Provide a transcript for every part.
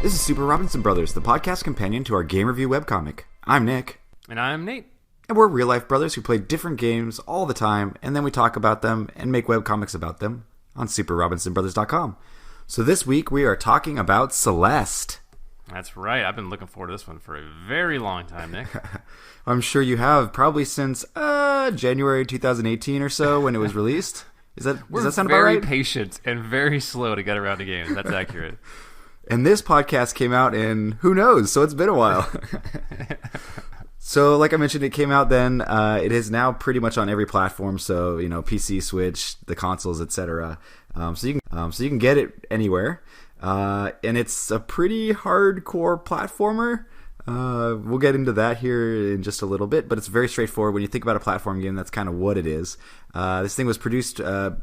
This is Super Robinson Brothers, the podcast companion to our game review webcomic. I'm Nick. And I'm Nate. And we're real-life brothers who play different games all the time, and then we talk about them and make webcomics about them on SuperRobinsonBrothers.com. So this week we are talking about Celeste. That's right. I've been looking forward to this one for a very long time, Nick. I'm sure you have, probably since January 2018 or so when it was released. Does that sound about right? We're very patient and very slow to get around to games. That's accurate. And this podcast came out in, who knows, so it's been a while. So, like I mentioned, it came out then. It is now pretty much on every platform, so, you know, PC, Switch, the consoles, etc. So you can get it anywhere. And it's a pretty hardcore platformer. We'll get into that here in just a little bit, but it's very straightforward. When you think about a platform game, that's kind of what it is. This thing was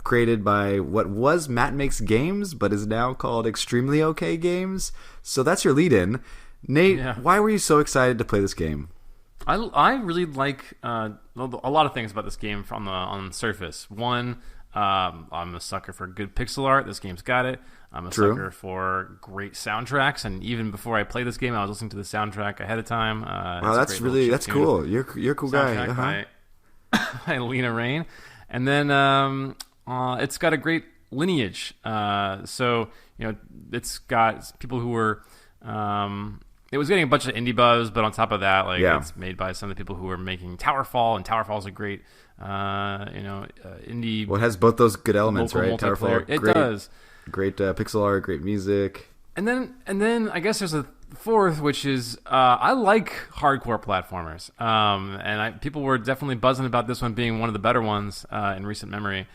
created by what was Matt Makes Games, but is now called Extremely OK Games. So that's your lead-in. Nate, Why were you so excited to play this game? I really like a lot of things about this game on the surface. One, I'm a sucker for good pixel art. This game's got it. I'm a sucker for great soundtracks, and even before I played this game, I was listening to the soundtrack ahead of time. Wow, that's cool. You're a cool guy. By Lena Raine, and then it's got a great lineage. So you know, it's got people who were. It was getting a bunch of indie buzz, but on top of that, it's made by some of the people who were making Towerfall, and Towerfall's a great, indie. Well, it has both those good elements, right? Towerfall, it does. Great pixel art, great music. And then I guess there's a fourth, which is I like hardcore platformers. People were definitely buzzing about this one being one of the better ones in recent memory,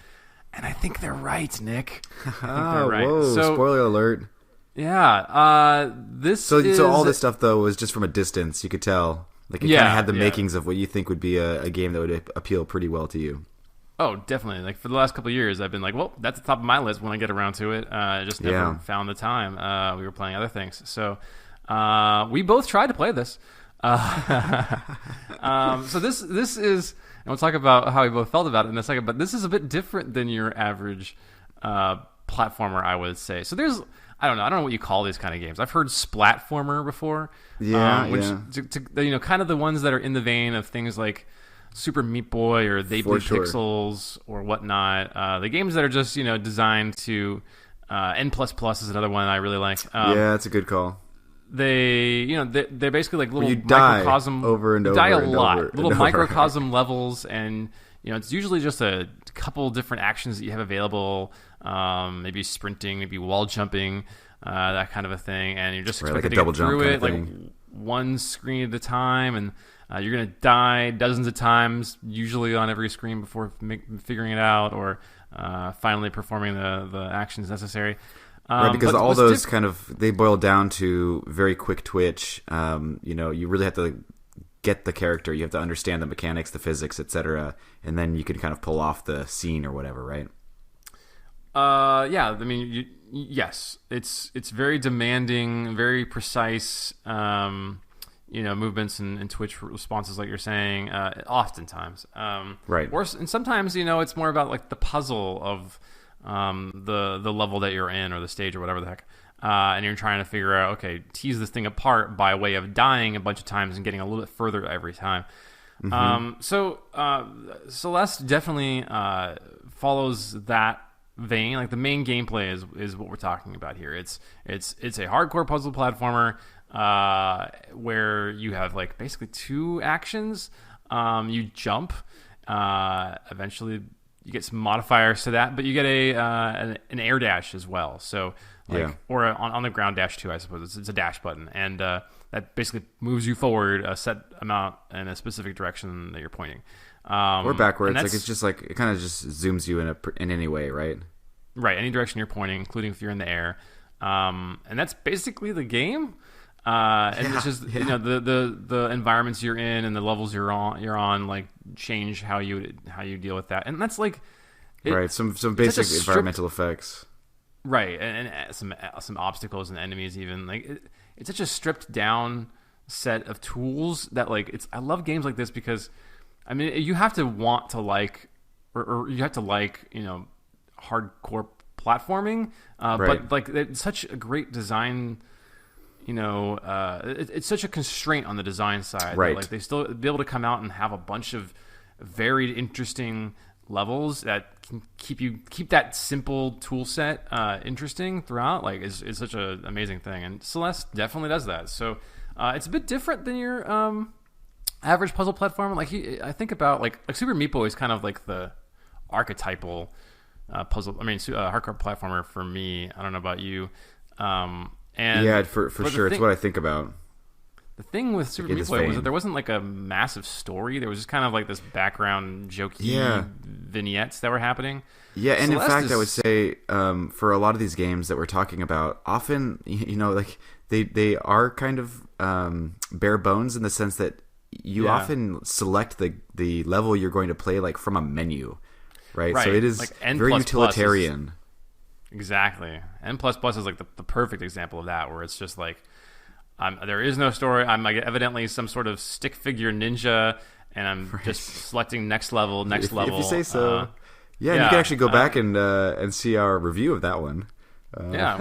and I think they're right, Nick. I think they're right. Whoa! So, spoiler alert. Yeah. So all this stuff though was just from a distance. You could tell, like, it kind of had the makings of what you think would be a game that would appeal pretty well to you. Oh, definitely. Like, for the last couple of years, I've been like, well, that's the top of my list when I get around to it. I just never found the time. We were playing other things. So we both tried to play this. So this is, and we'll talk about how we both felt about it in a second, but this is a bit different than your average platformer, I would say. So there's, I don't know what you call these kind of games. I've heard Splatformer before. Kind of the ones that are in the vein of things like Super Meat Boy or They Bleed Pixels or whatnot. The games that are just, designed to N++ is another one I really like. That's a good call. They're basically like little die microcosm over and over. Die a and lot. Over little and microcosm over. levels, and it's usually just a couple different actions that you have available. Maybe sprinting, maybe wall jumping, that kind of a thing, and you're just expected to get through it like one screen at a time, and you're gonna die dozens of times, usually on every screen before figuring it out, or finally performing the actions necessary. Right, because all those they boil down to very quick twitch. You really have to get the character. You have to understand the mechanics, the physics, etc., and then you can kind of pull off the scene or whatever, right? I mean, yes, it's very demanding, very precise, movements and twitch responses, like you're saying, oftentimes. Right. And sometimes, it's more about like the puzzle of the level that you're in, or the stage, or whatever the heck. And you're trying to figure out, okay, tease this thing apart by way of dying a bunch of times and getting a little bit further every time. Mm-hmm. So Celeste definitely follows that vein. Like, the main gameplay is what we're talking about here. It's a hardcore puzzle platformer where you have like basically two actions. You jump. Eventually, you get some modifiers to that, but you get an air dash as well. So or on the ground dash too, I suppose. It's a dash button, and that basically moves you forward a set amount in a specific direction that you're pointing. Or backwards. Like, it's just like, it kind of just zooms you in any way, right? Right, any direction you're pointing, including if you're in the air. And that's basically the game. It's just the environments you're in and the levels you're on like change how you deal with that, and that's like some basic environmental effects, right, and some obstacles and enemies even. Like, it's such a stripped down set of tools that, like, I love games like this because, I mean, you have to want to like, or you have to like, hardcore platforming, but like, it's such a great design it's such a constraint on the design side. Right. Like they still be able to come out and have a bunch of varied, interesting levels that can keep that simple tool set interesting throughout. Like is such an amazing thing, and Celeste definitely does that. So it's a bit different than your average puzzle platformer. Like I think about like Super Meat Boy is kind of like the archetypal puzzle. I mean, hardcore platformer for me. I don't know about you. And yeah, for sure, it's what I think about. The thing with Super Meat Boy was that there wasn't like a massive story. There was just kind of like this background jokey vignettes that were happening. Yeah, and Celeste in fact, I would say for a lot of these games that we're talking about, often like they are kind of bare bones in the sense that you often select the level you're going to play like from a menu, right? So it is like very utilitarian. Exactly. N++ is like the perfect example of that, where it's just like there is no story. I'm like evidently some sort of stick figure ninja, and I'm just selecting next level. If you say so. And you can actually go back and see our review of that one. I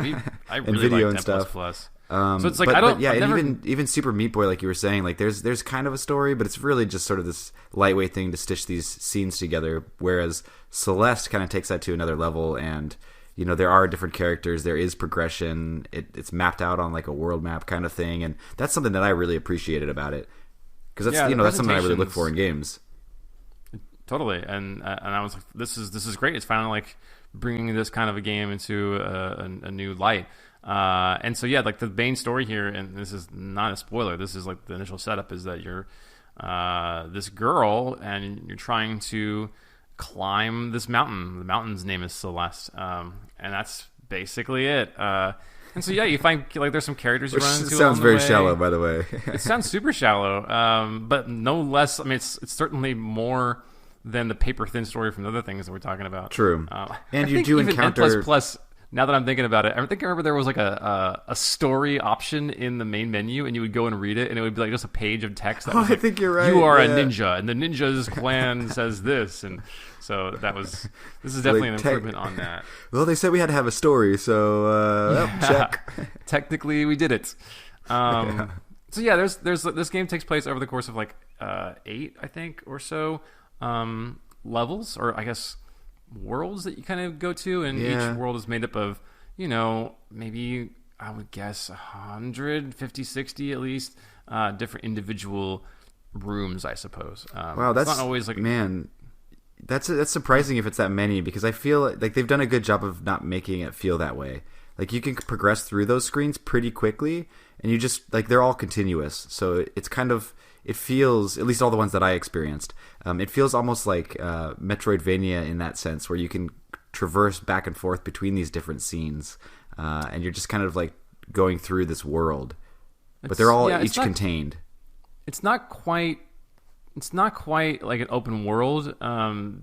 really video like and stuff. So it's like even Super Meat Boy, like you were saying, like there's kind of a story, but it's really just sort of this lightweight thing to stitch these scenes together. Whereas Celeste kind of takes that to another level, and there are different characters, there is progression, it's mapped out on like a world map kind of thing, and that's something that I really appreciated about it, because that's that's something I really look for in games. Totally, and I was like, this is great. It's finally like bringing this kind of a game into a new light. And so like the main story here, and this is not a spoiler, this is like the initial setup, is that you're this girl and you're trying to climb this mountain. The mountain's name is Celeste, and that's basically it. And so you find like there's some characters you run into. Sounds very shallow, by the way. It sounds super shallow, but no less. I mean, it's certainly more than the paper thin story from the other things that we're talking about. True. And you do encounter N++. Now that I'm thinking about it, I remember there was like a story option in the main menu, and you would go and read it, and it would be like just a page of text. That was like, I think you're right. You are a ninja, and the ninja's clan says this, and so this is definitely an improvement on that. Well, they said we had to have a story, so check. Technically, we did it. So there's this game takes place over the course of like 8, I think, or so levels, or I guess worlds that you kind of go to, and each world is made up of maybe I would guess 150, 60 at least different individual rooms, I suppose. Wow, that's not always like that's surprising if it's that many, because I feel like they've done a good job of not making it feel that way. Like you can progress through those screens pretty quickly, and you just like they're all continuous, so it's kind of, it feels, at least all the ones that I experienced, it feels almost like Metroidvania in that sense, where you can traverse back and forth between these different scenes, and you're just kind of like going through this world, but they're all each contained. It's not quite like an open world.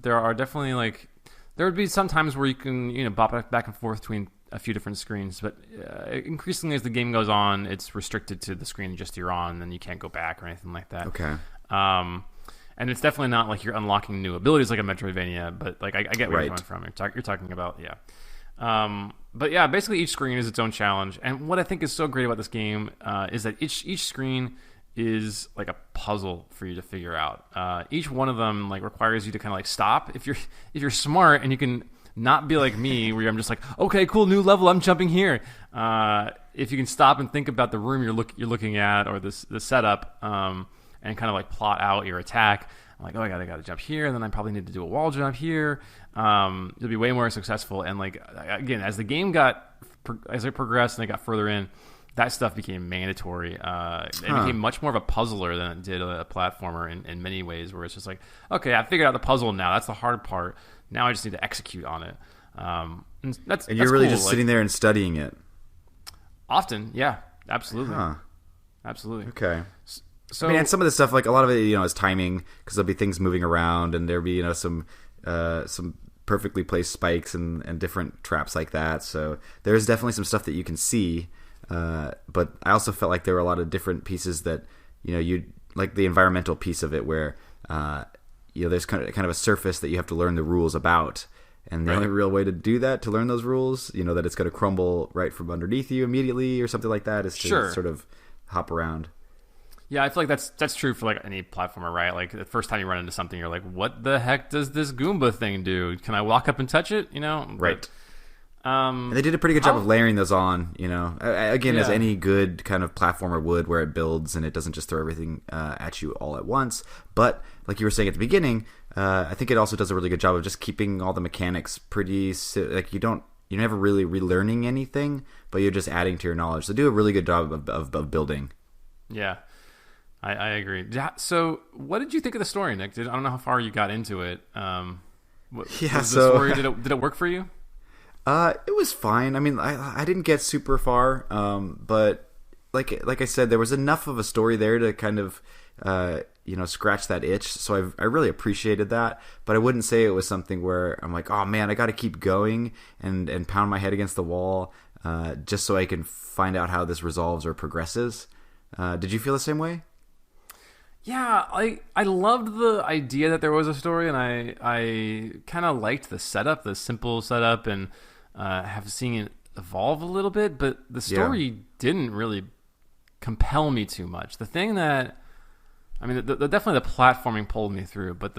There are definitely like, there would be some times where you can bop back and forth between a few different screens, but increasingly as the game goes on, it's restricted to the screen just you're on, and you can't go back or anything like that. Okay. And it's definitely not like you're unlocking new abilities like a Metroidvania, but like I get where you're coming from. You're talking about but yeah, basically each screen is its own challenge, and what I think is so great about this game is that each screen is like a puzzle for you to figure out. Each one of them like requires you to kind of like stop if you're smart, and you can not be like me where I'm just like, okay, cool, new level, I'm jumping here. If you can stop and think about the room you're looking at, or the setup, and kind of like plot out your attack. I'm like, oh, I gotta jump here, and then I probably need to do a wall jump here. You'll be way more successful. And like again, as the game as it progressed and it got further in, that stuff became mandatory. It became much more of a puzzler than it did a platformer in many ways, where it's just like, okay, I figured out the puzzle now. That's the hard part. Now I just need to execute on it. And you're really just sitting there and studying it. Often, yeah, absolutely. Absolutely. Okay. So, I mean, and some of the stuff, like a lot of it, is timing, because there'll be things moving around, and there'll be, some perfectly placed spikes and different traps like that. So there's definitely some stuff that you can see. But I also felt like there were a lot of different pieces that, you like the environmental piece of it, where, there's kind of a surface that you have to learn the rules about. And the only real way to do that, to learn those rules, that it's going to crumble right from underneath you immediately or something like that, is to sort of hop around. Yeah, I feel like that's true for like any platformer, right? Like the first time you run into something, you're like, "What the heck does this Goomba thing do? Can I walk up and touch it?" Right. And they did a pretty good job of layering those on. Again, as any good kind of platformer would, where it builds and it doesn't just throw everything at you all at once. But like you were saying at the beginning, I think it also does a really good job of just keeping all the mechanics pretty like you're never really relearning anything, but you're just adding to your knowledge. So do a really good job of building. Yeah. I agree. So, what did you think of the story, Nick? I don't know how far you got into it. The story, did it work for you? It was fine. I mean, I didn't get super far, but like I said, there was enough of a story there to kind of scratch that itch. So I really appreciated that. But I wouldn't say it was something where I'm like, oh man, I got to keep going and pound my head against the wall just so I can find out how this resolves or progresses. Did you feel the same way? Yeah, I loved the idea that there was a story, and I kind of liked the setup, the simple setup, and have seen it evolve a little bit. But the story didn't really compel me too much. The thing that, I mean, definitely the platforming pulled me through, but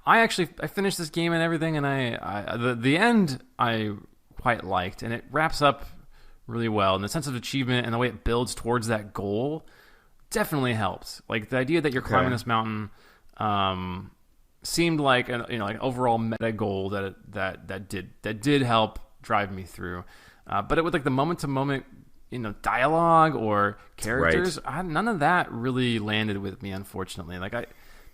I finished this game and everything, and the end I quite liked, and it wraps up really well, and the sense of achievement and the way it builds towards that goal definitely helps. Like the idea that you're climbing this mountain seemed like an overall meta goal that did help drive me through. But it was like the moment to moment dialogue or characters, none of that really landed with me, unfortunately. Like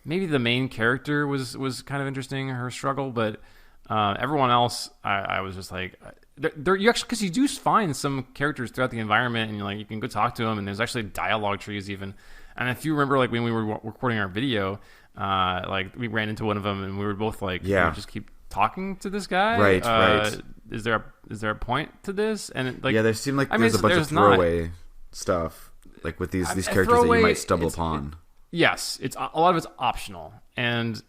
maybe the main character was kind of interesting, her struggle, but everyone else I was just like, you actually, because you do find some characters throughout the environment, and you can go talk to them, and there's actually dialogue trees even. And if you remember, like when we were recording our video, like we ran into one of them, and we were both like, just keep talking to this guy. Right. Is there a point to this? And there seemed like there's a bunch of throwaway stuff, like with these characters that you might stumble upon. Yes, a lot of it's optional, and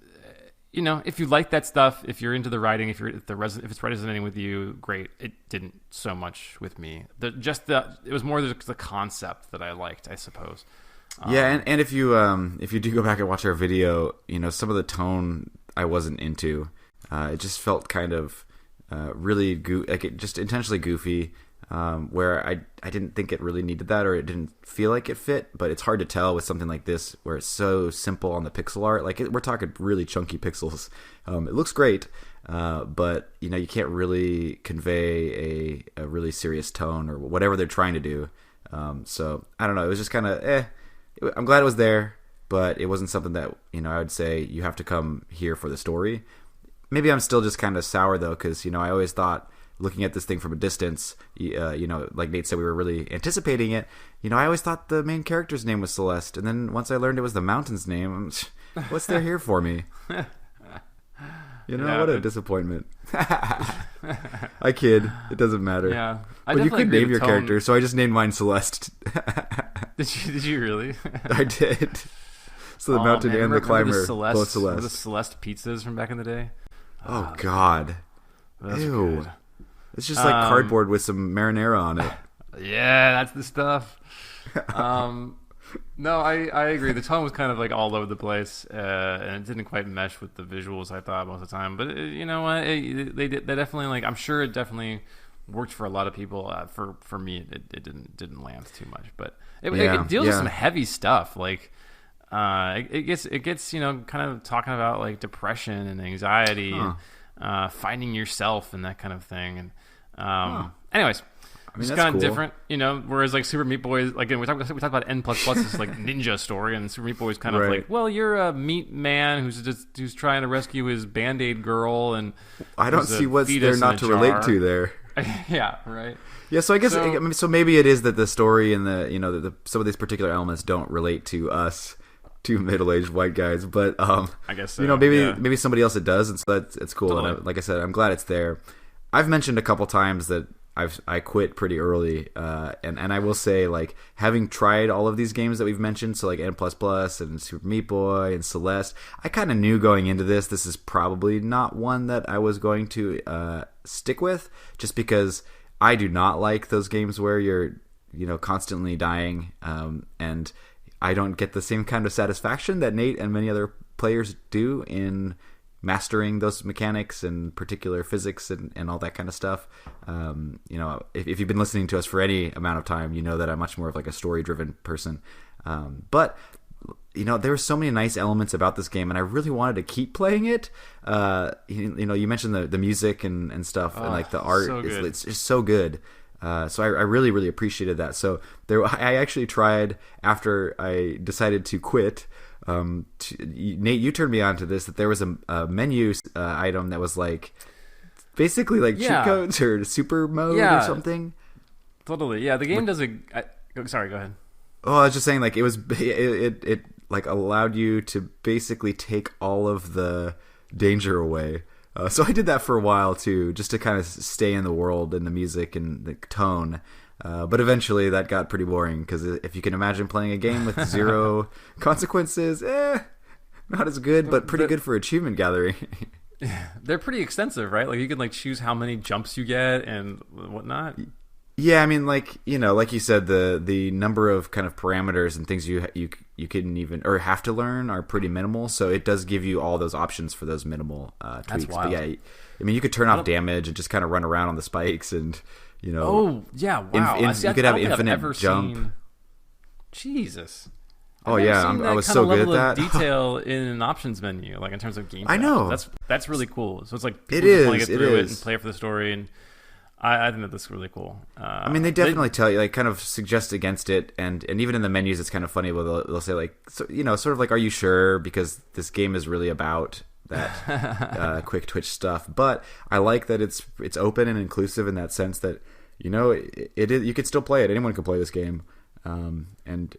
if you like that stuff, if you're into the writing, if it's resonating with you, great. It didn't so much with me. It was more the concept that I liked, I suppose. And if you do go back and watch our video, some of the tone I wasn't into. It just felt kind of really just intentionally goofy. Where I didn't think it really needed that, or it didn't feel like it fit. But it's hard to tell with something like this where it's so simple on the pixel art. Like we're talking really chunky pixels. It looks great, but you can't really convey a really serious tone or whatever they're trying to do. So I don't know. It was just kind of I'm glad it was there, but it wasn't something that I would say you have to come here for the story. Maybe I'm still just kind of sour though, because I always thought, looking at this thing from a distance, like Nate said, we were really anticipating it. I always thought the main character's name was Celeste, and then once I learned it was the mountain's name, what's there here for me? What a disappointment. I kid. It doesn't matter. Yeah, but you could name your character, so I just named mine Celeste. Did you really? I did. So the mountain and the climber, both Celeste. The Celeste pizzas from back in the day. Oh God. Ew. Good. It's just like cardboard with some marinara on it. Yeah, that's the stuff. No, I agree. The tone was kind of like all over the place, and it didn't quite mesh with the visuals, I thought, most of the time. But you know what? They definitely, like, I'm sure it definitely worked for a lot of people. For me, it didn't land too much. But it deals with some heavy stuff. Like it gets kind of talking about like depression and anxiety and finding yourself and that kind of thing. And anyways. I mean, it's kind of different, whereas like Super Meat Boy, like, again, we talked about N++, this like ninja story, and Super Meat Boy is kind of like, well, you're a meat man who's trying to rescue his Band-Aid girl, and I don't see what's there not to relate to there. Yeah, right. Yeah, so I guess so maybe it is that the story and the some of these particular elements don't relate to us, two middle-aged white guys, but I guess so, maybe somebody else it does, and so it's cool. Totally. And like I said, I'm glad it's there. I've mentioned a couple times that I quit pretty early, and I will say, like, having tried all of these games that we've mentioned, so like N++ and Super Meat Boy and Celeste, I kind of knew going into this is probably not one that I was going to stick with, just because I do not like those games where you're constantly dying, and I don't get the same kind of satisfaction that Nate and many other players do in mastering those mechanics and particular physics and all that kind of stuff. If you've been listening to us for any amount of time, you know that I'm much more of like a story-driven person. But there were so many nice elements about this game, and I really wanted to keep playing it. You mentioned the music and stuff, and like the art, it's just so good. So I really, really appreciated that. So I actually tried, after I decided to quit. Nate, you turned me on to this, that there was a menu item that was like basically like cheat codes or super mode or something. Totally. Yeah, the game does sorry, go ahead. Oh, I was just saying, like, it like allowed you to basically take all of the danger away. So I did that for a while too, just to kind of stay in the world and the music and the tone. But eventually that got pretty boring, because if you can imagine playing a game with 0 consequences, not as good, but pretty good for achievement gathering. They're pretty extensive, right? Like, you can like choose how many jumps you get and whatnot. Yeah, I mean, like you said, the number of kind of parameters and things you can even or have to learn are pretty minimal. So it does give you all those options for those minimal tweaks. That's wild. But yeah, I mean, you could turn off damage and just kind of run around on the spikes and. Oh yeah! Wow. You could have infinite jump. Jesus. Oh yeah, I was so good at that. Detail in an options menu, like in terms of gameplay. I know. That's really cool. So it's like people it just is. want to get through it and play for the story, and I think that that's really cool. I mean, they definitely tell you, like, kind of suggest against it, and even in the menus, it's kind of funny. But they'll say, like, so, sort of like, are you sure? Because this game is really about that quick twitch stuff. But I like that it's open and inclusive in that sense that it is, you could still play it. Anyone can play this game. And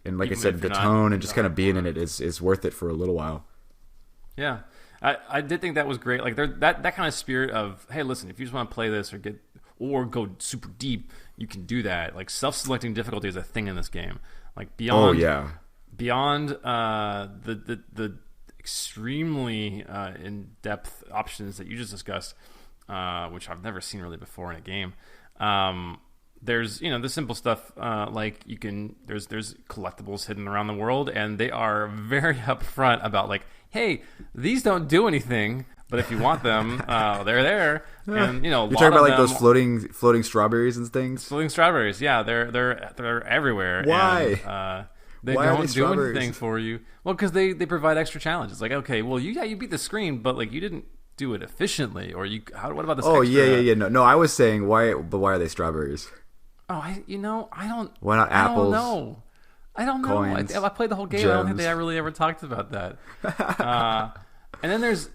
like I said, the tone and just kind of being in it is worth it for a little while. Yeah, I did think that was great. Like, that kind of spirit of, hey, listen, if you just want to play this or go super deep, you can do that. Like, self-selecting difficulty is a thing in this game. Like, beyond the extremely in-depth options that you just discussed, which I've never seen really before in a game. There's the simple stuff, like there's collectibles hidden around the world, and they are very upfront about, like, hey, these don't do anything, but if you want them, they're there. And you're talking about like those floating strawberries and things. Floating strawberries, yeah, they're everywhere. Why? And, they don't do anything for you. Well, because they provide extra challenges. Like, okay, well, you beat the screen, but like you didn't do it efficiently, or what about this? Oh, yeah. No, I was saying why are they strawberries? Oh, I don't. Why not apples? I don't know. Coins, I played the whole game. Gems. I don't think they really ever talked about that. And then there's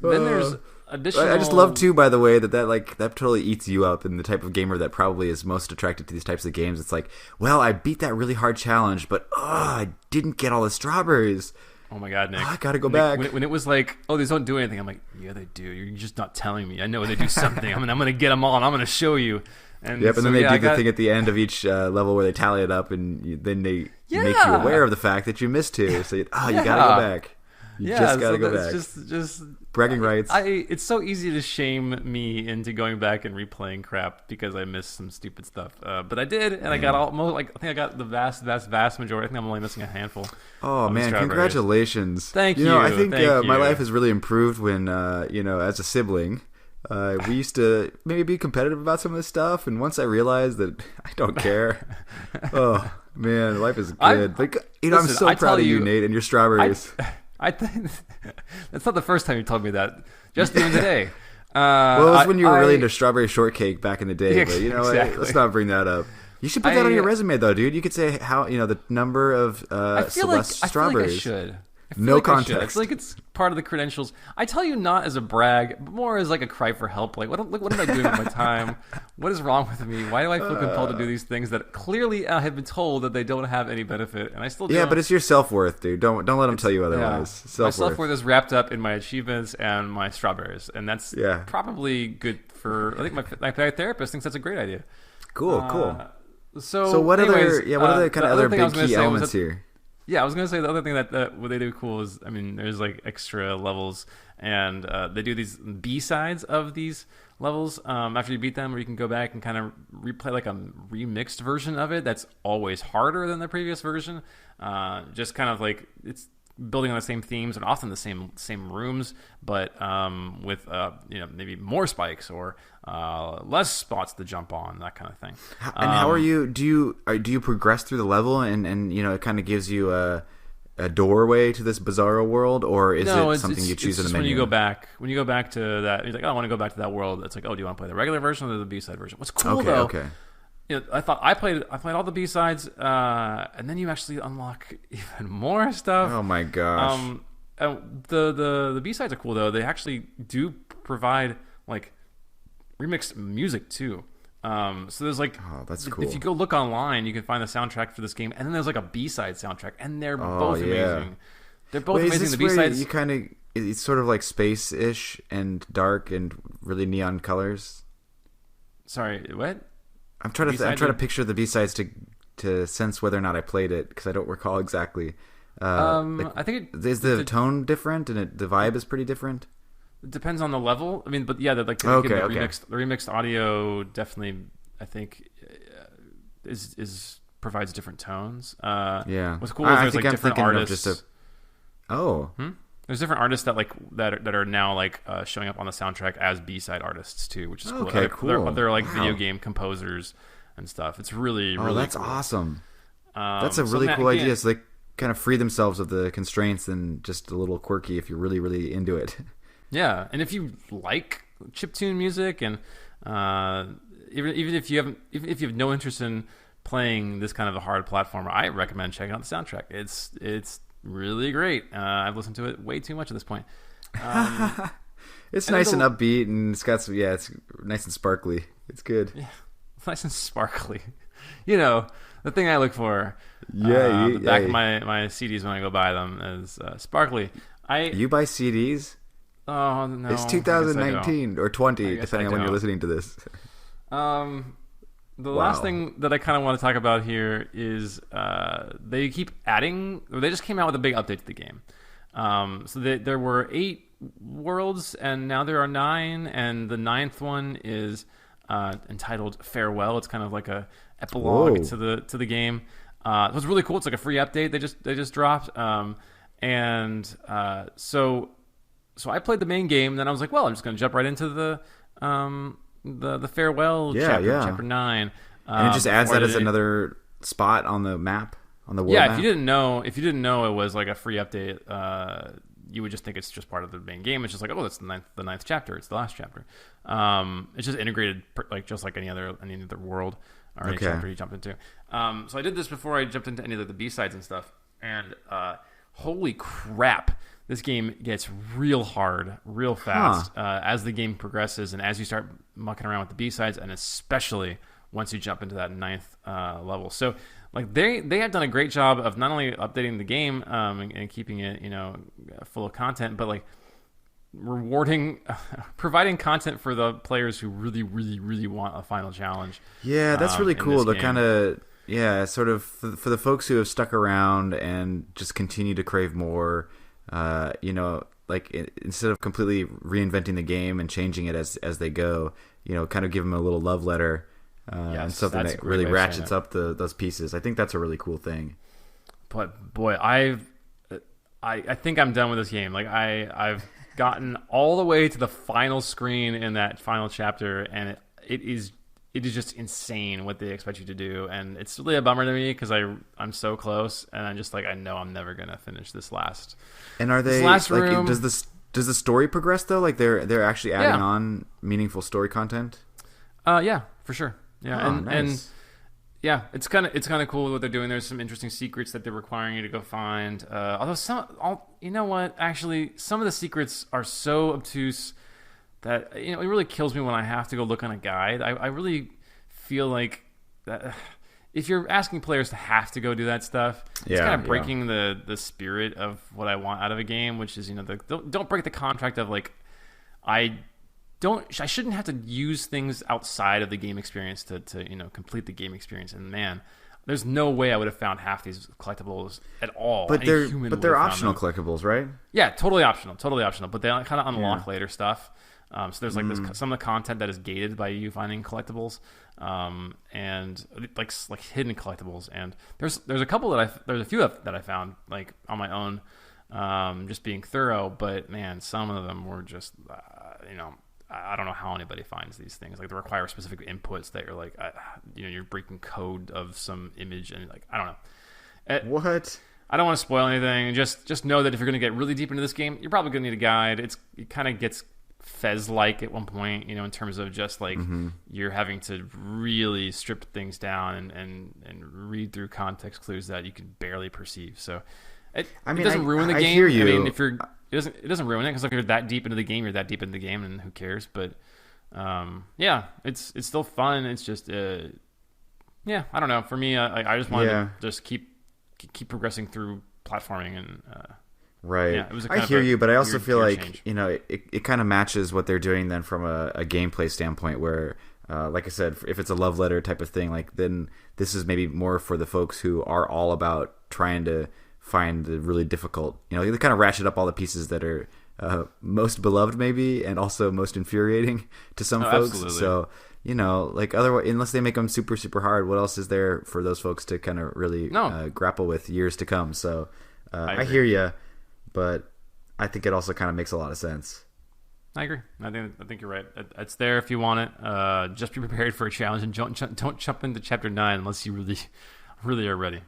additional. I just love too, by the way, that totally eats you up, and the type of gamer that probably is most attracted to these types of games. It's like, well, I beat that really hard challenge, but I didn't get all the strawberries. Oh my God, Nick! I gotta go back. When it was like, oh, these don't do anything, I'm like, yeah, they do. You're just not telling me. I know they do something. I'm gonna get them all, and I'm gonna show you. And yep, and then they do the thing at the end of each level where they tally it up, and then they make you aware of the fact that you missed 2. So you gotta go back. You just gotta go back. Just bragging rights. It's so easy to shame me into going back and replaying crap because I missed some stupid stuff. But I did, and I got I think I got the vast majority. I think I'm only missing a handful. Oh man, congratulations! Thank you. I think my life has really improved when as a sibling. We used to maybe be competitive about some of this stuff, and once I realized that I don't care, oh man, life is good. I'm so proud of you, Nate, and your strawberries. I think that's not the first time you told me that. Just the other day. Well, it was when you were really into strawberry shortcake back in the day. But exactly. Let's not bring that up. You should put that on your resume, though, dude. You could say how the number of Celeste strawberries. I feel like I should. No context. I feel like it's part of the credentials. I tell you, not as a brag, but more as like a cry for help. Like, what am I doing with my time? What is wrong with me? Why do I feel compelled to do these things that clearly I have been told that they don't have any benefit, and I still do? Yeah, but it's your self-worth, dude. Don't let them tell you otherwise. Yeah. My self-worth is wrapped up in my achievements and my strawberries, and that's probably good for. I think my therapist thinks that's a great idea. Cool. So what anyways, other kind of other big key elements that, here? Yeah, I was gonna say the other thing that what they do cool is, I mean, there's like extra levels, and they do these B-sides of these levels after you beat them, where you can go back and kind of replay like a remixed version of it that's always harder than the previous version. Just kind of like it's building on the same themes and often the same rooms, but with maybe more spikes or less spots to jump on, that kind of thing. And how are you? Do you progress through the level and it kind of gives you a doorway to this bizarro world, or is it something you choose in the menu? When you go back to that, you're like, oh, I want to go back to that world. It's like, oh, do you want to play the regular version or the B-side version? What's cool though? Okay. I thought I played all the B-sides, and then you actually unlock even more stuff. Oh my gosh! The B-sides are cool though. They actually do provide like remixed music too. So there's like, oh, that's cool. If you go look online, you can find the soundtrack for this game, and then there's like a B-side soundtrack, and they're both amazing. They're both amazing. Is this the B-sides, you kind of, it's sort of like space-ish and dark and really neon colors. Sorry, what? I'm trying to picture the B-sides to sense whether or not I played it, because I don't recall exactly. I think is the tone different, and the vibe is pretty different. It depends on the level. I mean, but yeah, the remixed audio definitely, I think, is provides different tones. What's cool is there's like different artists. There's different artists that are now like showing up on the soundtrack as B-side artists too, which is cool. Okay, cool. They're like video game composers and stuff. It's really that's cool. Awesome. That's a really cool idea. So they kind of free themselves of the constraints and just a little quirky if you're really, really into it. Yeah, and if you like chiptune music, and even if you have no interest in playing this kind of a hard platformer, I recommend checking out the soundtrack. It's really great. I've listened to it way too much at this point. It's nice and upbeat, and it's got it's nice and sparkly. It's good. Yeah, it's nice and sparkly. The thing I look for. Yeah, the back of my CDs when I go buy them is sparkly. You buy CDs? Oh no! It's 2019 or 20, depending on when you're listening to this. The last thing that I kind of want to talk about here is they keep adding. Or they just came out with a big update to the game. So there were 8 worlds, and now there are 9, and the 9th one is entitled Farewell. It's kind of like a epilogue to the game. So it's really cool. It's like a free update they just dropped. So I played the main game, and then I was like, well, I'm just going to jump right into the Farewell chapter 9. And it just adds that as another spot on the map, on the world map. If you didn't know it was like a free update, you would just think it's just part of the main game. It's just like, oh, that's the ninth chapter. It's the last chapter. It's just integrated just like any other world or any chapter you jump into. So I did this before I jumped into any of the B-sides and stuff, and holy crap. This game gets real hard, real fast as the game progresses, and as you start mucking around with the B-sides, and especially once you jump into that 9th level. So, like they have done a great job of not only updating the game and keeping it full of content, but like providing content for the players who really, really, really want a final challenge. Yeah, that's really cool. To kind of sort of for the folks who have stuck around and just continue to crave more. Instead of completely reinventing the game and changing it as they go, kind of give them a little love letter and something that really ratchets up those pieces. I think that's a really cool thing. But boy, I think I'm done with this game. Like I've gotten all the way to the final screen in that final chapter, and it is just insane what they expect you to do, and it's really a bummer to me because I'm so close, and I'm just like, I know I'm never gonna finish this last. And are they last room? Does the story progress though? Like they're actually adding on meaningful story content? Yeah, for sure. Yeah, nice. And yeah, it's kind of cool what they're doing. There's some interesting secrets that they're requiring you to go find. Although actually, some of the secrets are so obtuse that it really kills me when I have to go look on a guide. I really feel like that if you're asking players to have to go do that stuff, it's kind of breaking the spirit of what I want out of a game, which is don't break the contract of like I I shouldn't have to use things outside of the game experience to complete the game experience. And man, there's no way I would have found half these collectibles at all. But they're optional collectibles, right? Yeah, totally optional. But they kind of unlock later stuff. So there's like some of the content that is gated by you finding collectibles, and like hidden collectibles. And there's a few that I found like on my own, just being thorough. But man, some of them were just I don't know how anybody finds these things. Like they require specific inputs that you're like, you're breaking code of some image, and like I don't know. What? I don't want to spoil anything. Just know that if you're going to get really deep into this game, you're probably going to need a guide. It kind of gets Fez-like at one point, in terms of just like you're having to really strip things down and read through context clues that you can barely perceive. So it doesn't ruin the game. I hear you. I mean, it doesn't ruin it, because if you're that deep into the game, you're that deep into the game, and who cares? But it's still fun. It's just I don't know. For me, I just wanted to just keep progressing through platforming and. Right. Yeah, it was I hear you, but I also feel like change. It kind of matches what they're doing then from a gameplay standpoint, where like I said, if it's a love letter type of thing, like then this is maybe more for the folks who are all about trying to find the really difficult, they kind of ratchet up all the pieces that are most beloved maybe, and also most infuriating to some folks. Absolutely. So like otherwise, unless they make them super super hard, what else is there for those folks to kind of really grapple with years to come? So I hear you, but I think it also kind of makes a lot of sense. I agree. I think you're right. It's there if you want it. Just be prepared for a challenge, and don't jump into chapter 9 unless you really are ready.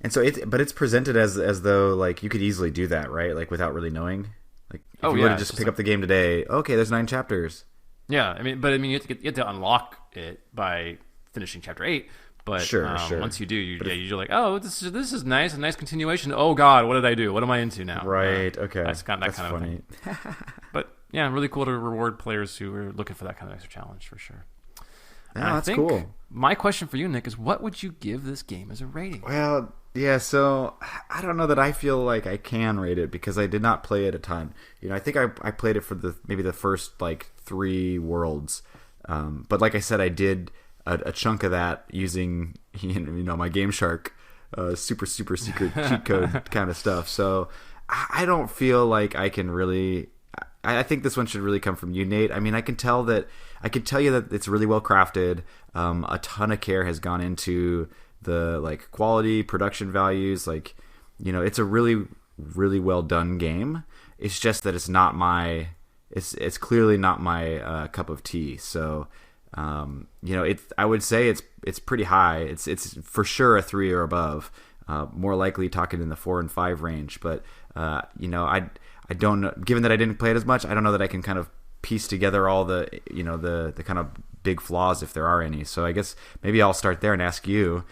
And so it's presented as though like you could easily do that, right? Like without really knowing. Like if you were to just pick up the game today, okay, there's 9 chapters. Yeah, I mean you have to unlock it by finishing chapter 8. But sure. Once you do, you're like, oh, this is nice, a nice continuation. Oh God, what did I do? What am I into now? Right. Okay. That's kind of funny. Of thing. But yeah, really cool to reward players who are looking for that kind of extra challenge for sure. Yeah, that's cool. My question for you, Nick, is what would you give this game as a rating? Well, yeah, so I don't know that I feel like I can rate it because I did not play it a ton. I think I played it for maybe the first like 3 worlds, but like I said, I did a chunk of that using my Game Shark super super secret cheat code kind of stuff. So I don't feel like I can really. I think this one should really come from you, Nate. I mean, I can tell you that it's really well crafted. A ton of care has gone into the like quality, production values. Like, it's a really, really well done game. It's just that it's not my. It's clearly not my cup of tea. So, I would say it's pretty high. It's for sure a 3 or above. More likely talking in the 4 and 5 range. But I don't know. Given that I didn't play it as much, I don't know that I can kind of piece together all the the kind of big flaws if there are any. So I guess maybe I'll start there and ask you.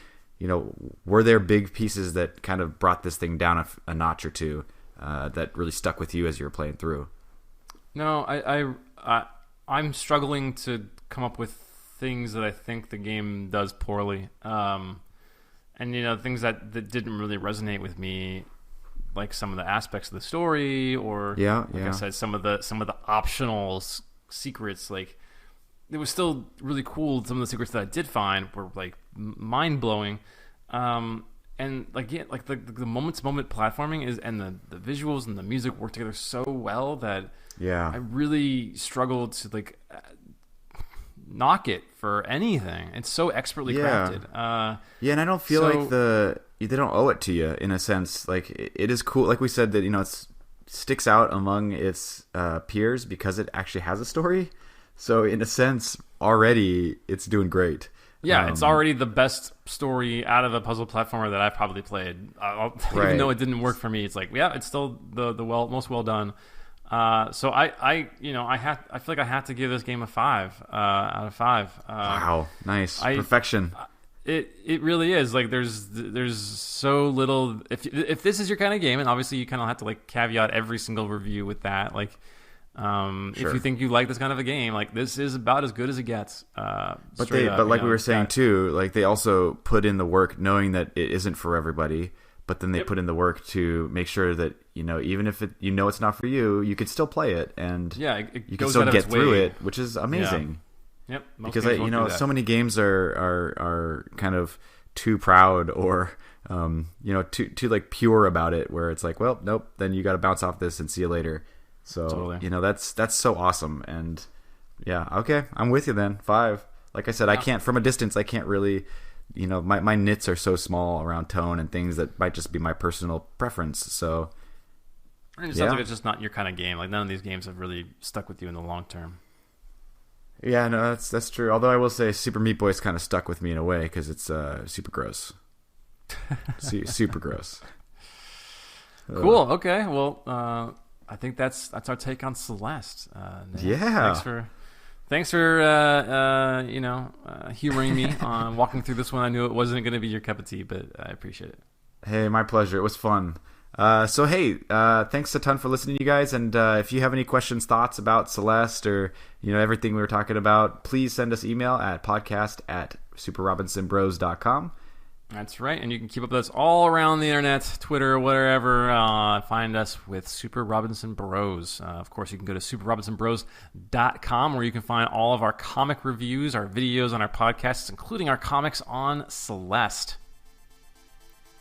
Were there big pieces that kind of brought this thing down a notch or two that really stuck with you as you were playing through? No, I'm struggling to come up with things that I think the game does poorly, and things that didn't really resonate with me. Like some of the aspects of the story, or I said, some of the optional secrets. Like it was still really cool. Some of the secrets that I did find were like mind blowing, and the moment to moment platforming and the visuals and the music work together so well that I really struggled to like knock it for anything. It's so expertly crafted. And I don't feel like they don't owe it to you in a sense. Like it is cool, like we said, that it sticks out among its peers because it actually has a story. So in a sense, already it's doing great. It's already the best story out of a puzzle platformer that I've probably played. Even though it didn't work for me, it's like it's still the most well done. So I feel like I have to give this game a 5 out of 5. Wow, nice perfection. It really is. Like there's so little. If this is your kind of game, and obviously you kind of have to like caveat every single review with that. Like, if you think you like this kind of a game, like this is about as good as it gets. But like we were saying too, like they also put in the work, knowing that it isn't for everybody. but then they put in the work to make sure that, even if it's not for you, you can still play it, and you can still get through it, which is amazing. Yeah. Yep. Because so many games are kind of too proud or too like pure about it, where it's like, well, nope, then you got to bounce off this and see you later. So totally. That's so awesome. And yeah, okay, I'm with you then. 5. Like I said, I can't, from a distance, I can't really, my nits are so small around tone and things that might just be my personal preference. So it sounds like it's just not your kind of game. Like, none of these games have really stuck with you in the long term. Yeah, no, that's true. Although I will say Super Meat Boy's kind of stuck with me in a way, because it's super gross. Super gross. Cool. Okay. Well, I think that's our take on Celeste. Yeah. Thanks for humoring me on walking through this one. I knew it wasn't going to be your cup of tea, but I appreciate it. Hey, my pleasure. It was fun. So hey, thanks a ton for listening, you guys. And if you have any questions, thoughts about Celeste, or everything we were talking about, please send us email at podcast@superrobinsonbros.com. That's right, and you can keep up with us all around the internet, Twitter, wherever. Find us with Super Robinson Bros. Of course, you can go to superrobinsonbros.com, where you can find all of our comic reviews, our videos on our podcasts, including our comics on Celeste.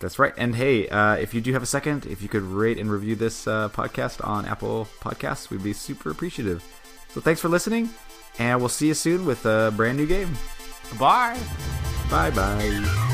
That's right. And hey, if you do have a second, if you could rate and review this podcast on Apple Podcasts, we'd be super appreciative. So thanks for listening, and we'll see you soon with a brand new game. Bye. Bye-bye.